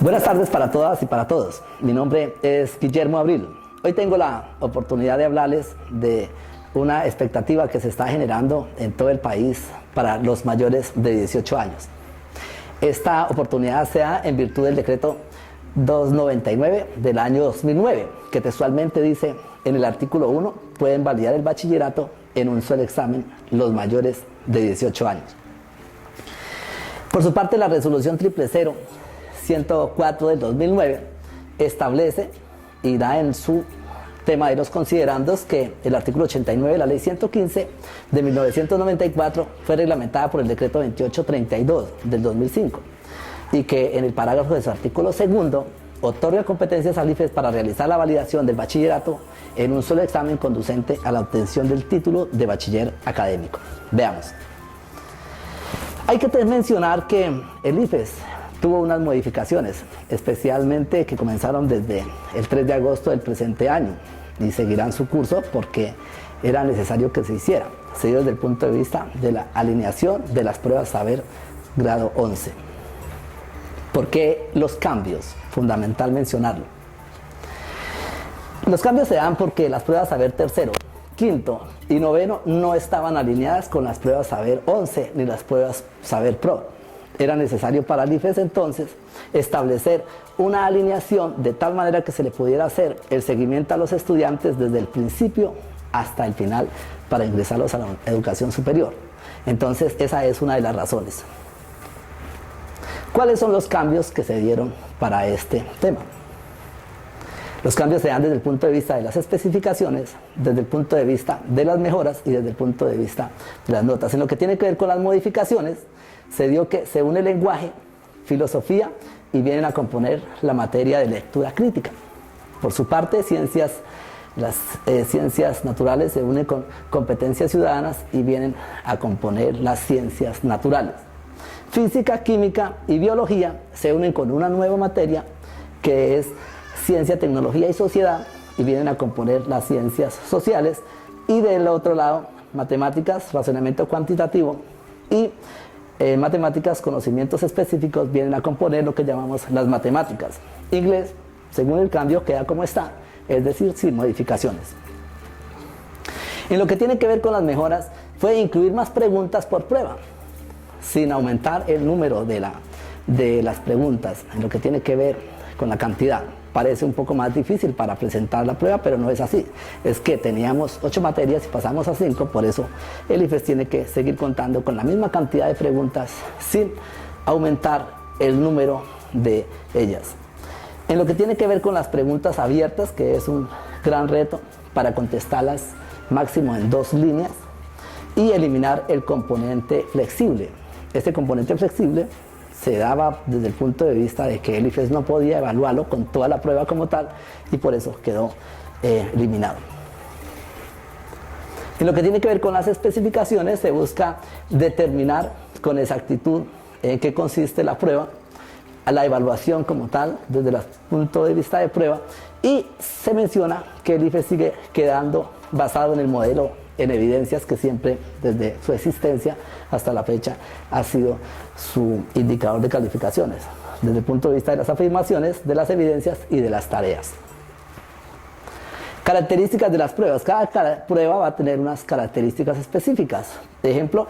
Buenas tardes para todas y para todos. Mi nombre es Guillermo Abril. Hoy tengo la oportunidad de hablarles de una expectativa que se está generando en todo el país para los mayores de 18 años. Esta oportunidad se da en virtud del decreto 299 del año 2009, que textualmente dice en el artículo 1, pueden validar el bachillerato en un solo examen los mayores de 18 años. Por su parte, la resolución 000-104 del 2009 establece y da en su tema de los considerandos que el artículo 89 de la ley 115 de 1994 fue reglamentada por el decreto 2832 del 2005 y que en el parágrafo de su artículo segundo otorga competencias al IFES para realizar la validación del bachillerato en un solo examen conducente a la obtención del título de bachiller académico. Veamos. Hay que mencionar que el IFES tuvo unas modificaciones, especialmente que comenzaron desde el 3 de agosto del presente año y seguirán su curso porque era necesario que se hiciera, seguido desde el punto de vista de la alineación de las pruebas saber grado 11. ¿Por qué los cambios? Fundamental mencionarlo. Los cambios se dan porque las pruebas saber tercero, quinto y noveno no estaban alineadas con las pruebas saber 11 ni las pruebas saber pro. Era necesario para el IFES entonces establecer una alineación de tal manera que se le pudiera hacer el seguimiento a los estudiantes desde el principio hasta el final para ingresarlos a la educación superior. Entonces esa es una de las razones. ¿Cuáles son los cambios que se dieron para este tema? Los cambios se dan desde el punto de vista de las especificaciones, desde el punto de vista de las mejoras y desde el punto de vista de las notas. En lo que tiene que ver con las modificaciones, se dio que se une lenguaje, filosofía y vienen a componer la materia de lectura crítica. Por su parte, las ciencias naturales se unen con competencias ciudadanas y vienen a componer las ciencias naturales. Física, química y biología se unen con una nueva materia que es ciencia, tecnología y sociedad y vienen a componer las ciencias sociales, y del otro lado matemáticas, razonamiento cuantitativo y matemáticas, conocimientos específicos vienen a componer lo que llamamos las matemáticas. Inglés, según el cambio, queda como está, es decir, sin modificaciones. En lo que tiene que ver con las mejoras fue incluir más preguntas por prueba, sin aumentar el número de las preguntas. En lo que tiene que ver con la cantidad, parece un poco más difícil para presentar la prueba, pero no es así. Es que teníamos 8 materias y pasamos a 5, por eso el IFES tiene que seguir contando con la misma cantidad de preguntas sin aumentar el número de ellas. En lo que tiene que ver con las preguntas abiertas, que es un gran reto para contestarlas máximo en 2 líneas, y eliminar el componente flexible. Este componente flexible se daba desde el punto de vista de que el IFES no podía evaluarlo con toda la prueba como tal y por eso quedó eliminado. En lo que tiene que ver con las especificaciones, se busca determinar con exactitud en qué consiste la prueba, a la evaluación como tal desde el punto de vista de prueba, y se menciona que el IFES sigue quedando basado en el modelo en evidencias que siempre desde su existencia hasta la fecha ha sido su indicador de calificaciones, desde el punto de vista de las afirmaciones, de las evidencias y de las tareas. Características de las pruebas. Cada prueba va a tener unas características específicas. De ejemplo,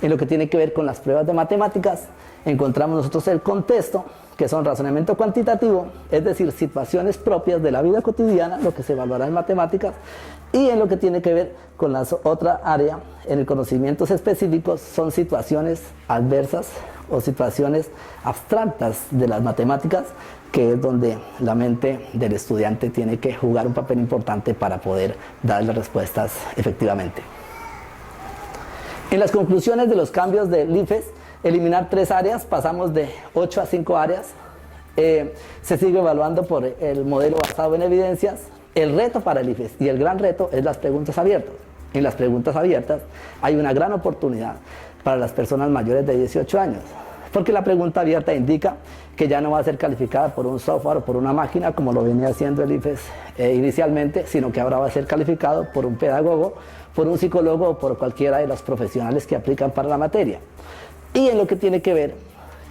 en lo que tiene que ver con las pruebas de matemáticas, encontramos nosotros el contexto, que son razonamiento cuantitativo, es decir, situaciones propias de la vida cotidiana, lo que se evaluará en matemáticas, y en lo que tiene que ver con la otra área, en el conocimientos específicos, son situaciones adversas o situaciones abstractas de las matemáticas, que es donde la mente del estudiante tiene que jugar un papel importante para poder dar las respuestas efectivamente. En las conclusiones de los cambios del IFES, eliminar 3 áreas, pasamos de 8 a 5 áreas. Se sigue evaluando por el modelo basado en evidencias. El reto para el IFES y el gran reto es las preguntas abiertas. En las preguntas abiertas hay una gran oportunidad para las personas mayores de 18 años. porque la pregunta abierta indica que ya no va a ser calificada por un software o por una máquina como lo venía haciendo el IFES inicialmente, sino que ahora va a ser calificado por un pedagogo, por un psicólogo o por cualquiera de los profesionales que aplican para la materia. Y en lo que tiene que ver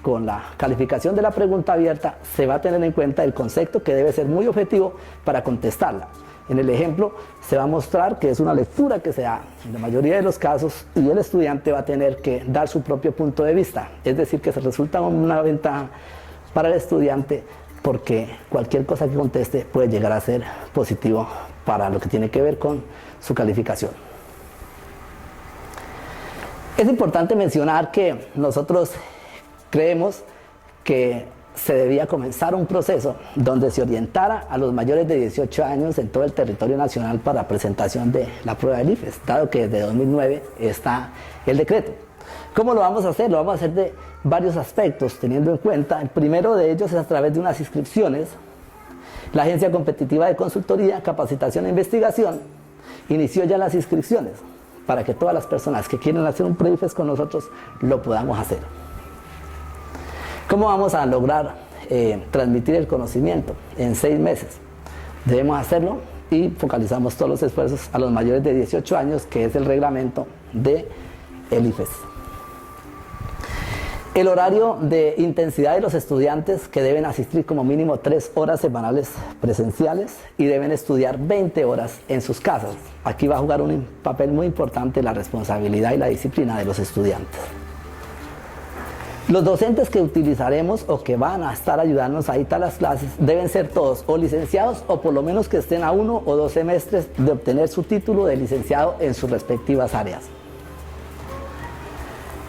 con la calificación de la pregunta abierta, se va a tener en cuenta el concepto que debe ser muy objetivo para contestarla. En el ejemplo se va a mostrar que es una lectura que se da en la mayoría de los casos y el estudiante va a tener que dar su propio punto de vista. Es decir, que se resulta una ventaja para el estudiante porque cualquier cosa que conteste puede llegar a ser positivo para lo que tiene que ver con su calificación. Es importante mencionar que nosotros creemos que se debía comenzar un proceso donde se orientara a los mayores de 18 años en todo el territorio nacional para la presentación de la prueba del IFES, dado que desde 2009 está el decreto. ¿Cómo lo vamos a hacer? Lo vamos a hacer de varios aspectos, teniendo en cuenta, el primero de ellos es a través de unas inscripciones. La Agencia Competitiva de Consultoría, Capacitación e Investigación inició ya las inscripciones para que todas las personas que quieren hacer un pre-IFES con nosotros lo podamos hacer. ¿Cómo vamos a lograr transmitir el conocimiento? En 6 meses. Debemos hacerlo y focalizamos todos los esfuerzos a los mayores de 18 años, que es el reglamento del IFES. El horario de intensidad de los estudiantes, que deben asistir como mínimo 3 horas semanales presenciales y deben estudiar 20 horas en sus casas. Aquí va a jugar un papel muy importante la responsabilidad y la disciplina de los estudiantes. Los docentes que utilizaremos o que van a estar ayudándonos a dictar las clases deben ser todos o licenciados o por lo menos que estén a 1 o 2 semestres de obtener su título de licenciado en sus respectivas áreas.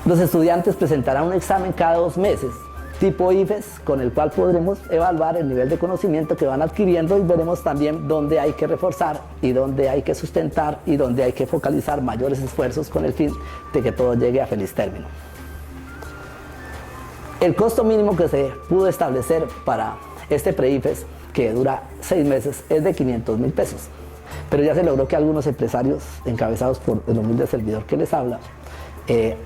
Los estudiantes presentarán un examen cada 2 meses, tipo IFES, con el cual podremos evaluar el nivel de conocimiento que van adquiriendo y veremos también dónde hay que reforzar y dónde hay que sustentar y dónde hay que focalizar mayores esfuerzos con el fin de que todo llegue a feliz término. El costo mínimo que se pudo establecer para este pre-IFES, que dura 6 meses, es de 500.000 pesos. Pero ya se logró que algunos empresarios, encabezados por el humilde servidor que les habla,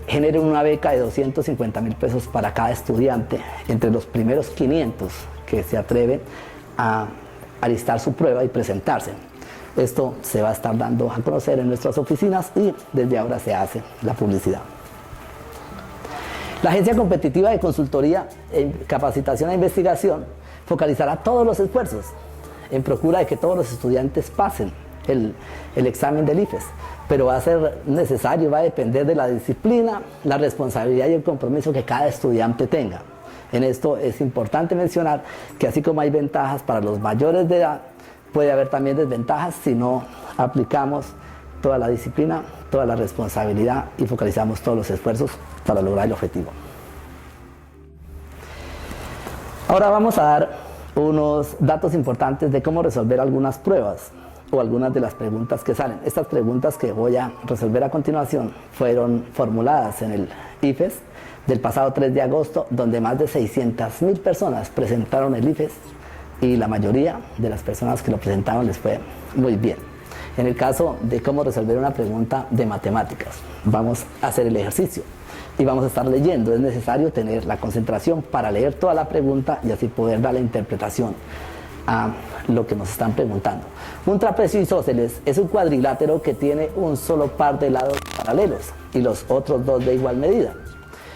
generen una beca de 250.000 pesos para cada estudiante, entre los primeros 500 que se atreven a alistar su prueba y presentarse. Esto se va a estar dando a conocer en nuestras oficinas y desde ahora se hace la publicidad. La Agencia Competitiva de Consultoría en Capacitación e Investigación focalizará todos los esfuerzos en procura de que todos los estudiantes pasen el examen del IFES, pero va a ser necesario, va a depender de la disciplina, la responsabilidad y el compromiso que cada estudiante tenga. En esto es importante mencionar que así como hay ventajas para los mayores de edad, puede haber también desventajas si no aplicamos toda la disciplina, toda la responsabilidad y focalizamos todos los esfuerzos para lograr el objetivo. Ahora vamos a dar unos datos importantes de cómo resolver algunas pruebas o algunas de las preguntas que salen. Estas preguntas que voy a resolver a continuación fueron formuladas en el IFES del pasado 3 de agosto, donde más de 600.000 personas presentaron el IFES y la mayoría de las personas que lo presentaron les fue muy bien. En el caso de cómo resolver una pregunta de matemáticas, vamos a hacer el ejercicio y vamos a estar leyendo. Es necesario tener la concentración para leer toda la pregunta y así poder dar la interpretación a lo que nos están preguntando. Un trapecio isósceles es un cuadrilátero que tiene un solo par de lados paralelos y los otros 2 de igual medida.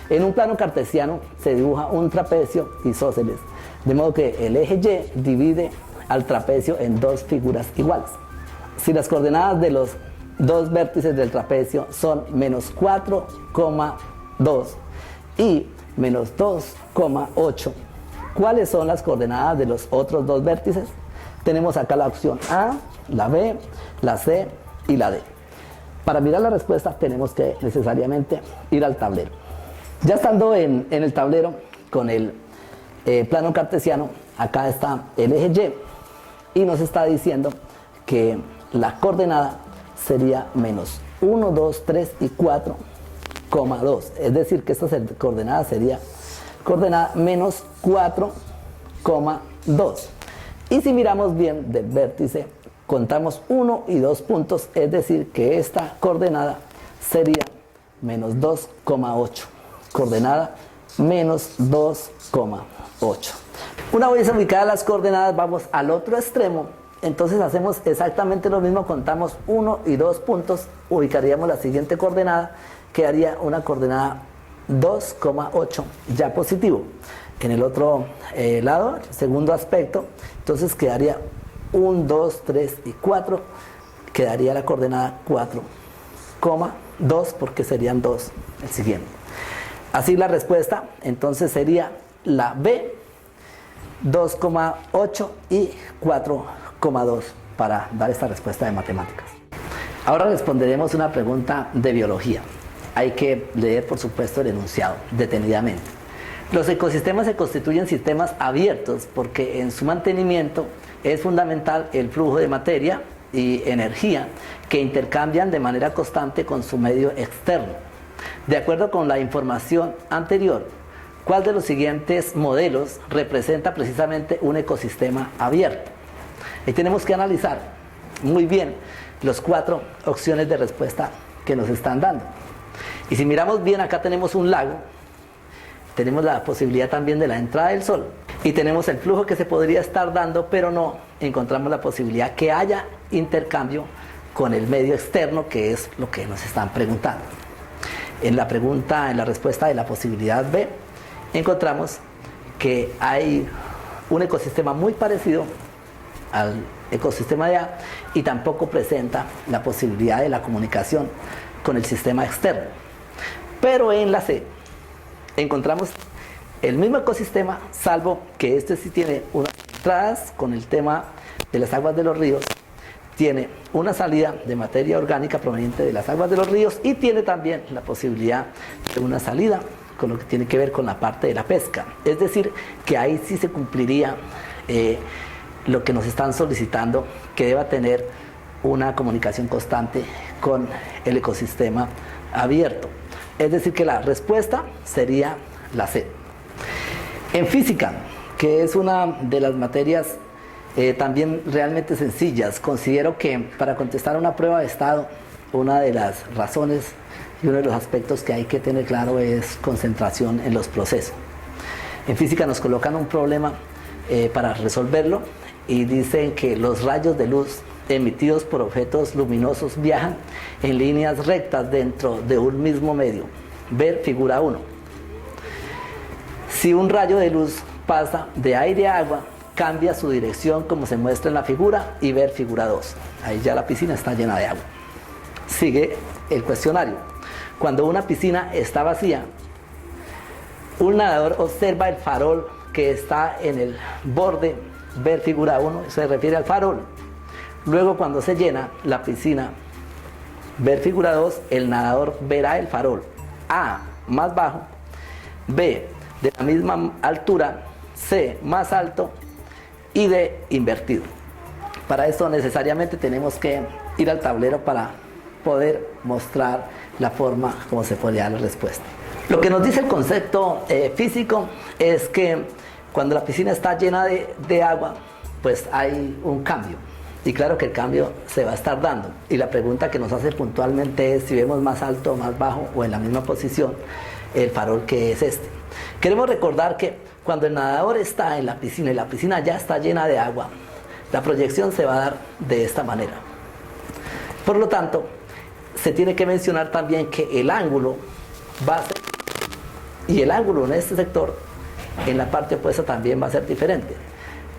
En un plano cartesiano se dibuja un trapecio isósceles, de modo que el eje Y divide al trapecio en 2 figuras iguales. Si las coordenadas de los 2 vértices del trapecio son menos 4,2 y menos 2,8, ¿cuáles son las coordenadas de los otros 2 vértices? Tenemos acá la opción A, la B, la C y la D. Para mirar la respuesta tenemos que necesariamente ir al tablero. Ya estando en el tablero con el plano cartesiano, acá está el eje Y y nos está diciendo que la coordenada sería menos 1, 2, 3 y 4,2. Es decir, que esta coordenada sería coordenada menos 4,2. Y si miramos bien del vértice, contamos 1 y 2 puntos, es decir, que esta coordenada sería menos 2,8. Coordenada menos 2,8. Una vez ubicadas las coordenadas, vamos al otro extremo. Entonces hacemos exactamente lo mismo, contamos 1 y 2 puntos, ubicaríamos la siguiente coordenada, quedaría una coordenada 2,8 ya positivo. En el otro lado, segundo aspecto, entonces quedaría 1, 2, 3 y 4, quedaría la coordenada 4,2 porque serían 2 el siguiente. Así la respuesta entonces sería la B, 2,8 y 4,2 para dar esta respuesta de matemáticas. Ahora responderemos una pregunta de biología. Hay que leer, por supuesto, el enunciado detenidamente. Los ecosistemas se constituyen sistemas abiertos porque en su mantenimiento es fundamental el flujo de materia y energía que intercambian de manera constante con su medio externo. De acuerdo con la información anterior, ¿cuál de los siguientes modelos representa precisamente un ecosistema abierto? Y tenemos que analizar muy bien las 4 opciones de respuesta que nos están dando. Y si miramos bien, acá tenemos un lago, tenemos la posibilidad también de la entrada del sol y tenemos el flujo que se podría estar dando, pero no encontramos la posibilidad que haya intercambio con el medio externo, que es lo que nos están preguntando. En la respuesta de la posibilidad B, encontramos que hay un ecosistema muy parecido al ecosistema de A y tampoco presenta la posibilidad de la comunicación con el sistema externo. Pero en la C encontramos el mismo ecosistema, salvo que este sí tiene unas entradas con el tema de las aguas de los ríos, tiene una salida de materia orgánica proveniente de las aguas de los ríos y tiene también la posibilidad de una salida con lo que tiene que ver con la parte de la pesca. Es decir, que ahí sí se cumpliría lo que nos están solicitando, que deba tener una comunicación constante con el ecosistema abierto. Es decir, que la respuesta sería la C. En física, que es una de las materias también realmente sencillas, considero que para contestar una prueba de estado, una de las razones y uno de los aspectos que hay que tener claro es concentración en los procesos. En física nos colocan un problema para resolverlo y dicen que los rayos de luz emitidos por objetos luminosos viajan en líneas rectas dentro de un mismo medio. Ver figura 1. Si un rayo de luz pasa de aire a agua, cambia su dirección como se muestra en la figura, y ver figura 2. Ahí ya la piscina está llena de agua. Sigue el cuestionario. Cuando una piscina está vacía, un nadador observa el farol que está en el borde, ver figura 1, se refiere al farol. Luego, cuando se llena la piscina, ver figura 2, el nadador verá el farol A, más bajo, B, de la misma altura, C, más alto y D, invertido. Para esto necesariamente tenemos que ir al tablero para poder mostrar la forma como se podría dar la respuesta. Lo que nos dice el concepto físico es que cuando la piscina está llena de agua, pues hay un cambio. Y claro que el cambio se va a estar dando. Y la pregunta que nos hace puntualmente es si vemos más alto, más bajo o en la misma posición el farol que es este. Queremos recordar que cuando el nadador está en la piscina y la piscina ya está llena de agua, la proyección se va a dar de esta manera. Por lo tanto, se tiene que mencionar también que el ángulo va a ser, y el ángulo en este sector, en la parte opuesta también va a ser diferente.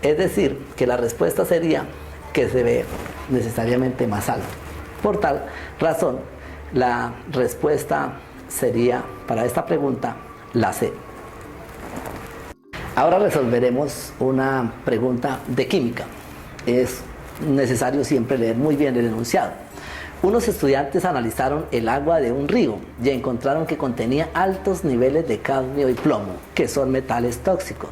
Es decir, que la respuesta sería que se ve necesariamente más alto. Por tal razón, la respuesta sería para esta pregunta la C. Ahora resolveremos una pregunta de química. Es necesario siempre leer muy bien el enunciado. Unos estudiantes analizaron el agua de un río y encontraron que contenía altos niveles de cadmio y plomo, que son metales tóxicos.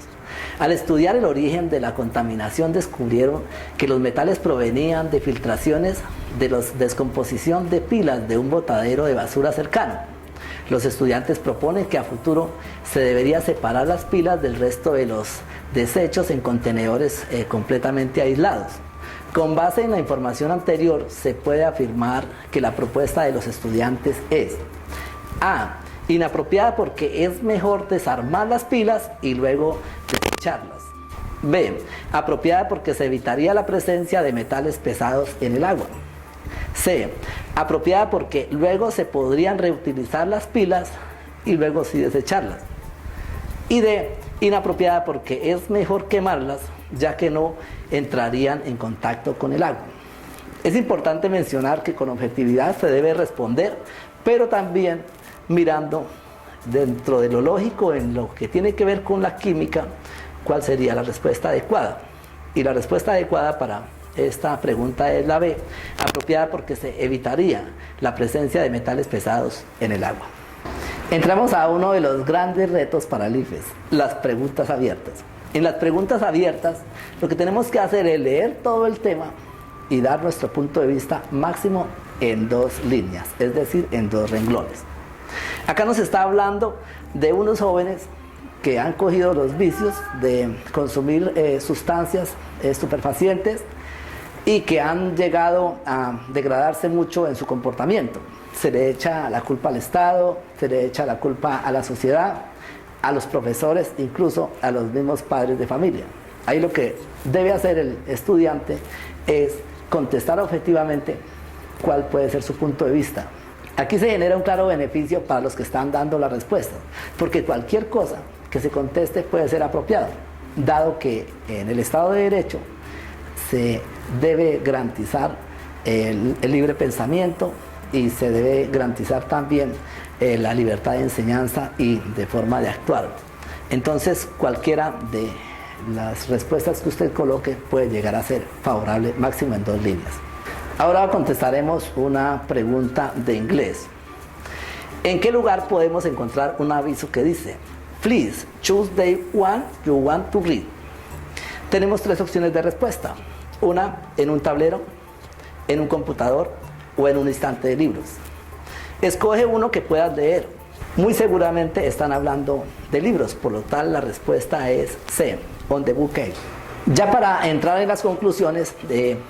Al estudiar el origen de la contaminación, descubrieron que los metales provenían de filtraciones de la descomposición de pilas de un botadero de basura cercano. Los estudiantes proponen que a futuro se debería separar las pilas del resto de los desechos en contenedores completamente aislados. Con base en la información anterior, se puede afirmar que la propuesta de los estudiantes es A. Inapropiada porque es mejor desarmar las pilas y luego desecharlas. B. Apropiada porque se evitaría la presencia de metales pesados en el agua. C. Apropiada porque luego se podrían reutilizar las pilas y luego sí desecharlas. Y D. Inapropiada porque es mejor quemarlas, ya que no entrarían en contacto con el agua. Es importante mencionar que con objetividad se debe responder, pero también mirando dentro de lo lógico en lo que tiene que ver con la química, cuál sería la respuesta adecuada. Y la respuesta adecuada para esta pregunta es la B, apropiada porque se evitaría la presencia de metales pesados en el agua. Entramos a uno de los grandes retos para el IFES, las preguntas abiertas. En las preguntas abiertas, lo que tenemos que hacer es leer todo el tema y dar nuestro punto de vista máximo en 2 líneas, es decir, en 2 renglones. Acá nos está hablando de unos jóvenes que han cogido los vicios de consumir sustancias estupefacientes y que han llegado a degradarse mucho en su comportamiento. Se le echa la culpa al Estado, se le echa la culpa a la sociedad, a los profesores, incluso a los mismos padres de familia. Ahí lo que debe hacer el estudiante es contestar objetivamente cuál puede ser su punto de vista. Aquí se genera un claro beneficio para los que están dando la respuesta, porque cualquier cosa que se conteste puede ser apropiado, dado que en el Estado de Derecho se debe garantizar el libre pensamiento y se debe garantizar también la libertad de enseñanza y de forma de actuar. Entonces, cualquiera de las respuestas que usted coloque puede llegar a ser favorable, máximo en 2 líneas. Ahora contestaremos una pregunta de inglés. ¿En qué lugar podemos encontrar un aviso que dice "Please choose the one you want to read"? Tenemos 3 opciones de respuesta. Una, en un tablero, en un computador o en un estante de libros. Escoge uno que puedas leer. Muy seguramente están hablando de libros, por lo tal la respuesta es C, on the bookshelf. Ya para entrar en las conclusiones,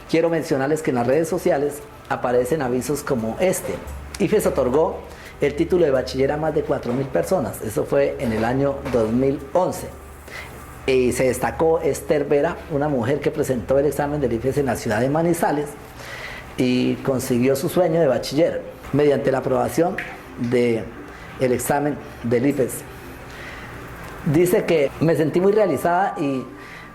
quiero mencionarles que en las redes sociales aparecen avisos como este. IFES otorgó el título de bachiller a más de 4.000 personas. Eso fue en el año 2011. Y se destacó Esther Vera, una mujer que presentó el examen del IFES en la ciudad de Manizales y consiguió su sueño de bachiller mediante la aprobación del examen del IFES. Dice que me sentí muy realizada y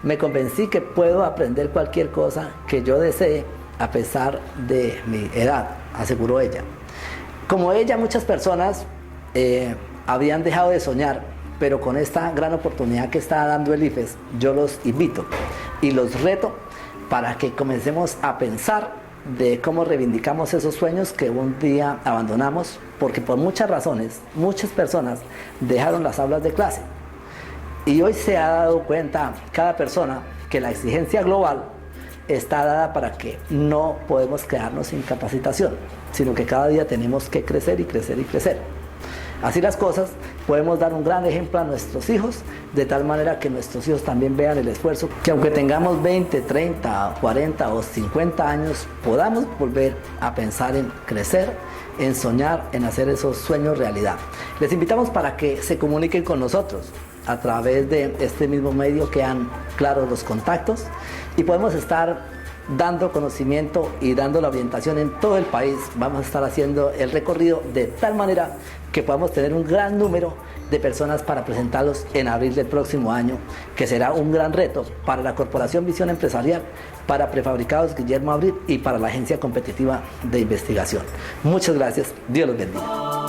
me convencí que puedo aprender cualquier cosa que yo desee a pesar de mi edad, aseguró ella. Como ella, muchas personas habían dejado de soñar, pero con esta gran oportunidad que está dando el IFES, yo los invito y los reto para que comencemos a pensar de cómo reivindicamos esos sueños que un día abandonamos, porque por muchas razones, muchas personas dejaron las aulas de clase. Y hoy se ha dado cuenta cada persona que la exigencia global está dada para que no podemos quedarnos sin capacitación, sino que cada día tenemos que crecer y crecer y crecer. Así las cosas, podemos dar un gran ejemplo a nuestros hijos, de tal manera que nuestros hijos también vean el esfuerzo, que aunque tengamos 20, 30, 40 o 50 años, podamos volver a pensar en crecer, en soñar, en hacer esos sueños realidad. Les invitamos para que se comuniquen con nosotros a través de este mismo medio que han claro los contactos y podemos estar dando conocimiento y dando la orientación en todo el país. Vamos a estar haciendo el recorrido de tal manera que podamos tener un gran número de personas para presentarlos en abril del próximo año, que será un gran reto para la Corporación Visión Empresarial, para Prefabricados Guillermo Abril y para la Agencia Competitiva de Investigación. Muchas gracias, Dios los bendiga.